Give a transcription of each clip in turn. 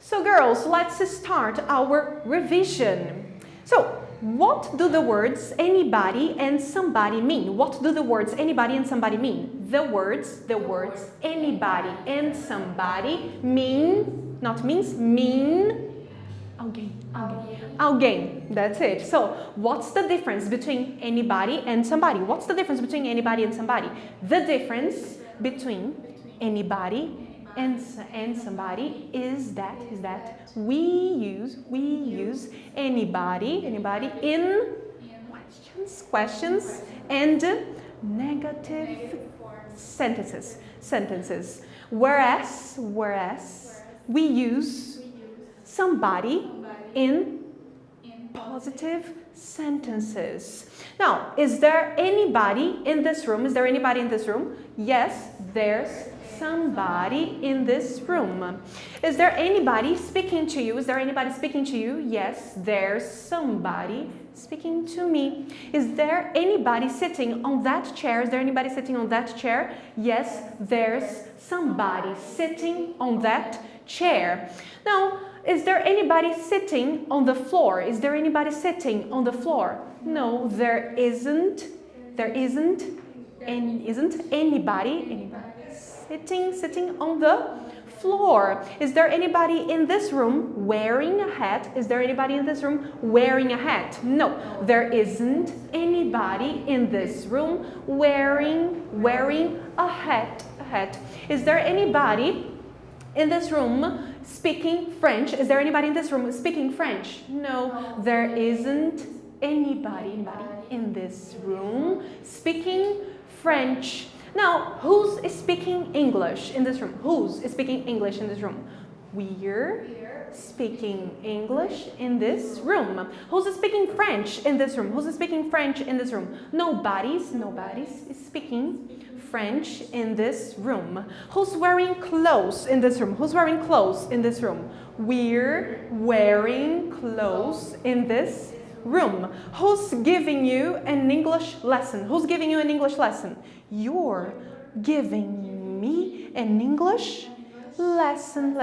So girls, let's start our revision. So, what do the words anybody and somebody mean? What do the words anybody and somebody mean? The words anybody and somebody mean, not means, mean alguém. That's it. So, what's the difference between anybody and somebody? What's the difference between anybody and somebody? The difference between anybody and somebody is that we use anybody in questions and negative sentences. Whereas we use somebody in positive sentences. Now, is there anybody in this room? Is there anybody in this room? Yes, there's somebody in this room. Is there anybody speaking to you? Is there anybody speaking to you? Yes, there's somebody speaking to me. Is there anybody sitting on that chair? Is there anybody sitting on that chair? Yes, there's somebody sitting on that chair. Now, is there anybody sitting on the floor? Is there anybody sitting on the floor? No, there isn't. There isn't anybody sitting on the floor. Is there anybody in this room wearing a hat? Is there anybody in this room wearing a hat? No, there isn't anybody in this room wearing a hat. Is there anybody in this room speaking French? Is there anybody in this room speaking French? No, there isn't anybody in this room speaking French. Now, who's speaking English in this room? Who's speaking English in this room? We're speaking English in this room. Who's speaking French in this room? Who's speaking French in this room? Nobody's speaking French in this room. Who's wearing clothes in this room? Who's wearing clothes in this room? We're wearing clothes in this room. Who's giving you an English lesson? Who's giving you an English lesson? You're giving me an English lesson.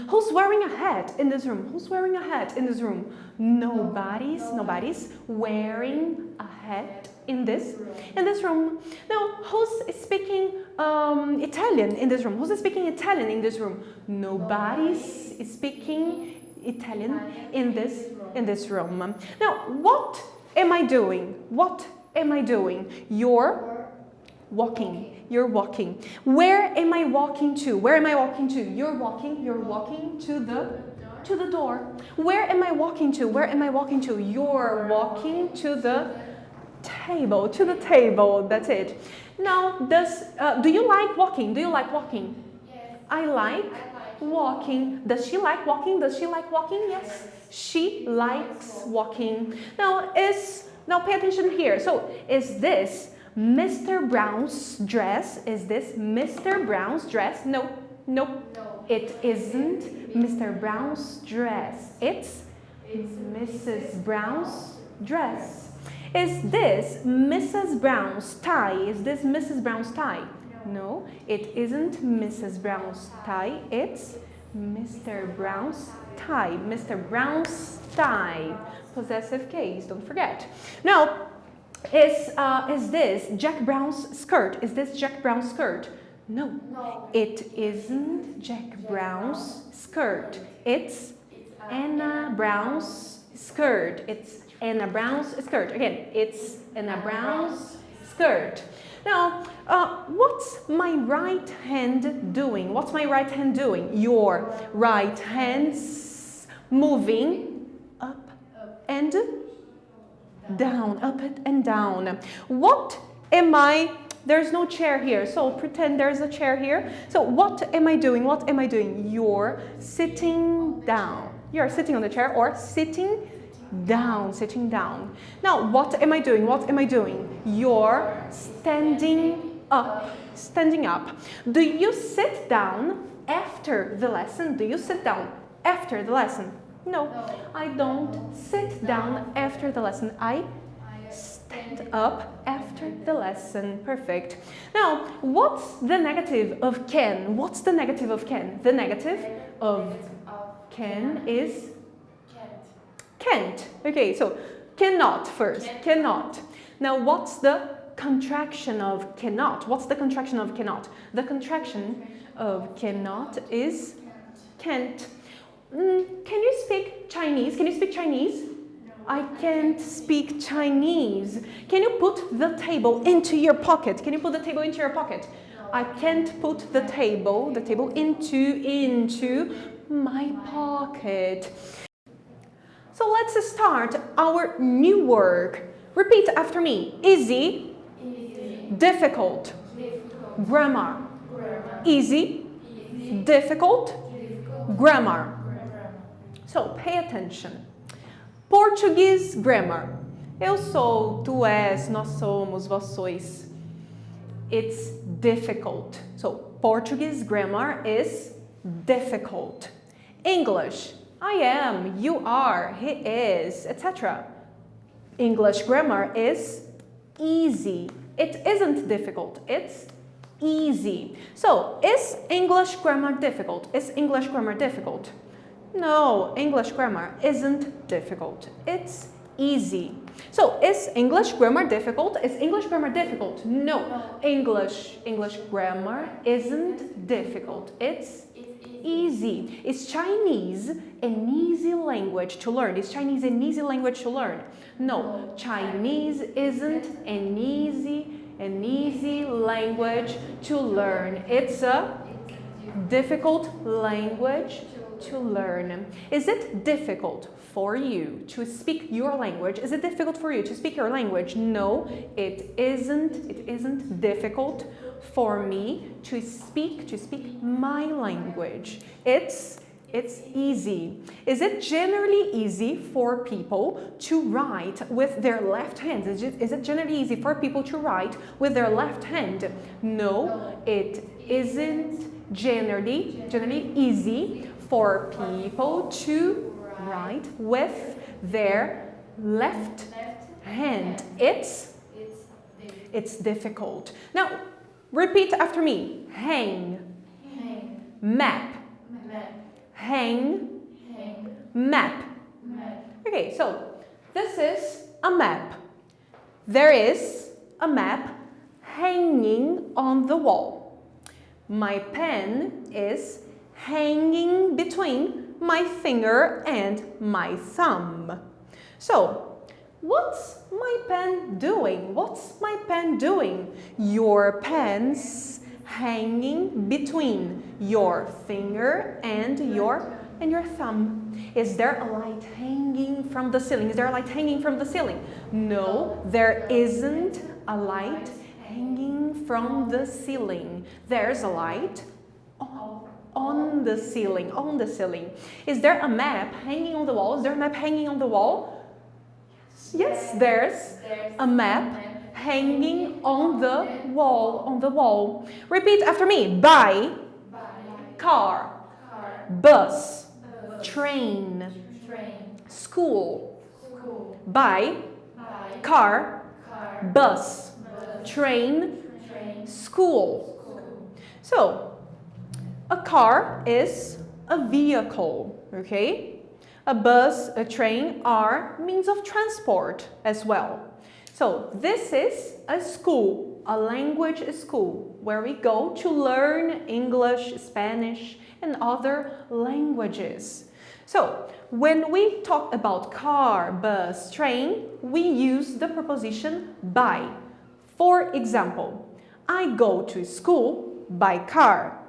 Who's wearing a hat in this room? Who's wearing a hat in this room? Nobody's wearing a hat in this room. Now, who's speaking Italian in this room? Who's speaking Italian in this room? Nobody's speaking Italian in this room. Now, what am I doing? You're walking. Where am I walking to? You're walking to the door. Where am I walking to? You're walking to the table. That's it. Now, do you like walking? Yes. I like walking. Does she like walking? Yes. She likes walking. Now pay attention here. So, is this Mr. Brown's dress? Is this Mr. Brown's dress? No. It isn't Mr. Brown's dress. It's Mrs. Brown's dress. Is this Mrs. Brown's tie? Is this Mrs. Brown's tie? No, it isn't Mrs. Brown's tie. It's Mr. Brown's tie. Mr. Brown's tie. Possessive case, don't forget. Now, is this Jack Brown's skirt? Is this Jack Brown's skirt? No, it isn't Jack Brown's skirt. It's Anna Brown's skirt. It's Anna Brown's skirt. Again, it's Anna Brown's skirt. Now, what's my right hand doing? Your right hand's moving up and down, up and down. What am I? There's no chair here, so pretend there's a chair here. So what am I doing? You're sitting down. You're sitting on the chair or sitting down. Now, what am I doing? You're standing up. Do you sit down after the lesson? No, I don't sit down after the lesson. I stand up after the lesson. Perfect. Now, what's the negative of can? The negative of Can is can't. Okay, so cannot first. Cannot. Now, what's the contraction of cannot? What's the contraction of cannot? The contraction of cannot is can't. Can you speak Chinese? Can you speak Chinese? I can't speak Chinese. Can you put the table into your pocket? Can you put the table into your pocket? I can't put the table into my pocket. So let's start our new work. Repeat after me. Easy, difficult, grammar. Easy, difficult, grammar. So pay attention. Portuguese grammar. Eu sou, tu és, nós somos, vós sois. It's difficult. So Portuguese grammar is difficult. English. I am, you are, he is, etc. English grammar is easy. It isn't difficult. It's easy. So, is English grammar difficult? Is English grammar difficult? No, English grammar isn't difficult. It's easy. So, is English grammar difficult? Is English grammar difficult? No. English grammar isn't difficult. It's easy. Is Chinese an easy language to learn? Is Chinese an easy language to learn? No, Chinese isn't an easy language to learn. It's a difficult language to learn. Is it difficult for you to speak your language? Is it difficult for you to speak your language? No, it isn't. It isn't difficult for me to speak my language. It's easy. Is it generally easy for people to write with their left hand? Is it generally easy for people to write with their left hand? No, it isn't generally easy for people to write with their left hand. It's difficult. Now, repeat after me. Hang. Map. Hang. Map. Okay, so this is a map. There is a map hanging on the wall. My pen is hanging between my finger and my thumb. So, what's my pen doing? What's my pen doing? Your pen's hanging between your finger and your thumb. Is there a light hanging from the ceiling? Is there a light hanging from the ceiling? No, there isn't a light hanging from the ceiling. There's a light on the ceiling. Is there a map hanging on the wall? Is there a map hanging on the wall? Yes, there's a map hanging on the wall. Repeat after me. By, car, bus, train, school. By, car, bus, train, school. So, a car is a vehicle, okay? A bus, a train are means of transport as well. So this is a school, a language school, where we go to learn English, Spanish, and other languages. So when we talk about car, bus, train, we use the preposition by. For example, I go to school by car.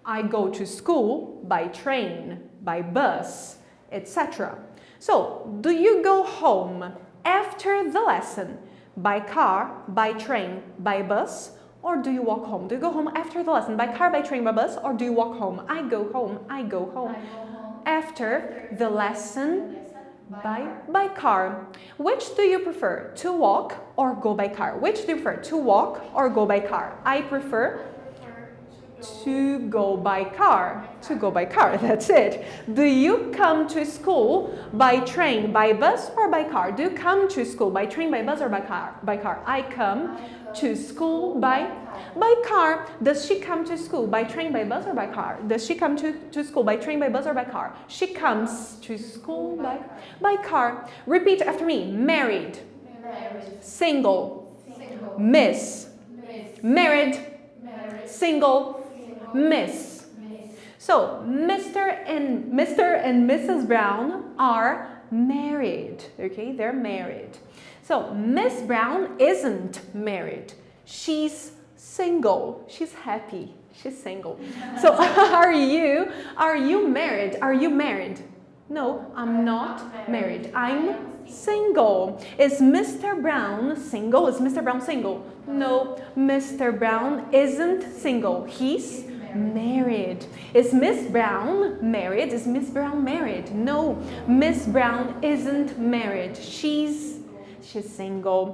I go to school by train, by bus, etc. So, do you go home after the lesson by car, by train, by bus, or do you walk home? Do you go home after the lesson by car, by train, by bus, or do you walk home? I go home after the lesson by car. Which do you prefer, to walk or go by car? Which do you prefer, to walk or go by car? I prefer To go by car. To go by car, that's it. Do you come to school by train, by bus, or by car? Do you come to school by train, by bus, or by car? By car. I come to school by car. Does she come to school by train, by bus, or by car? Does she come to school by train, by bus, or by car? She comes to school by car. Repeat after me. Married. Single. Miss. Married. Single. Miss. So Mr. and Mrs. Brown are married. Okay, they're married. So Miss Brown isn't married. She's single. She's happy. She's single. So are you married? Are you married? No, I'm not married. I'm single. Is Mr. Brown single? Is Mr. Brown single? No, Mr. Brown isn't single. He's married. Is Miss Brown married? Is Miss Brown married? No, Miss Brown isn't married. She's single.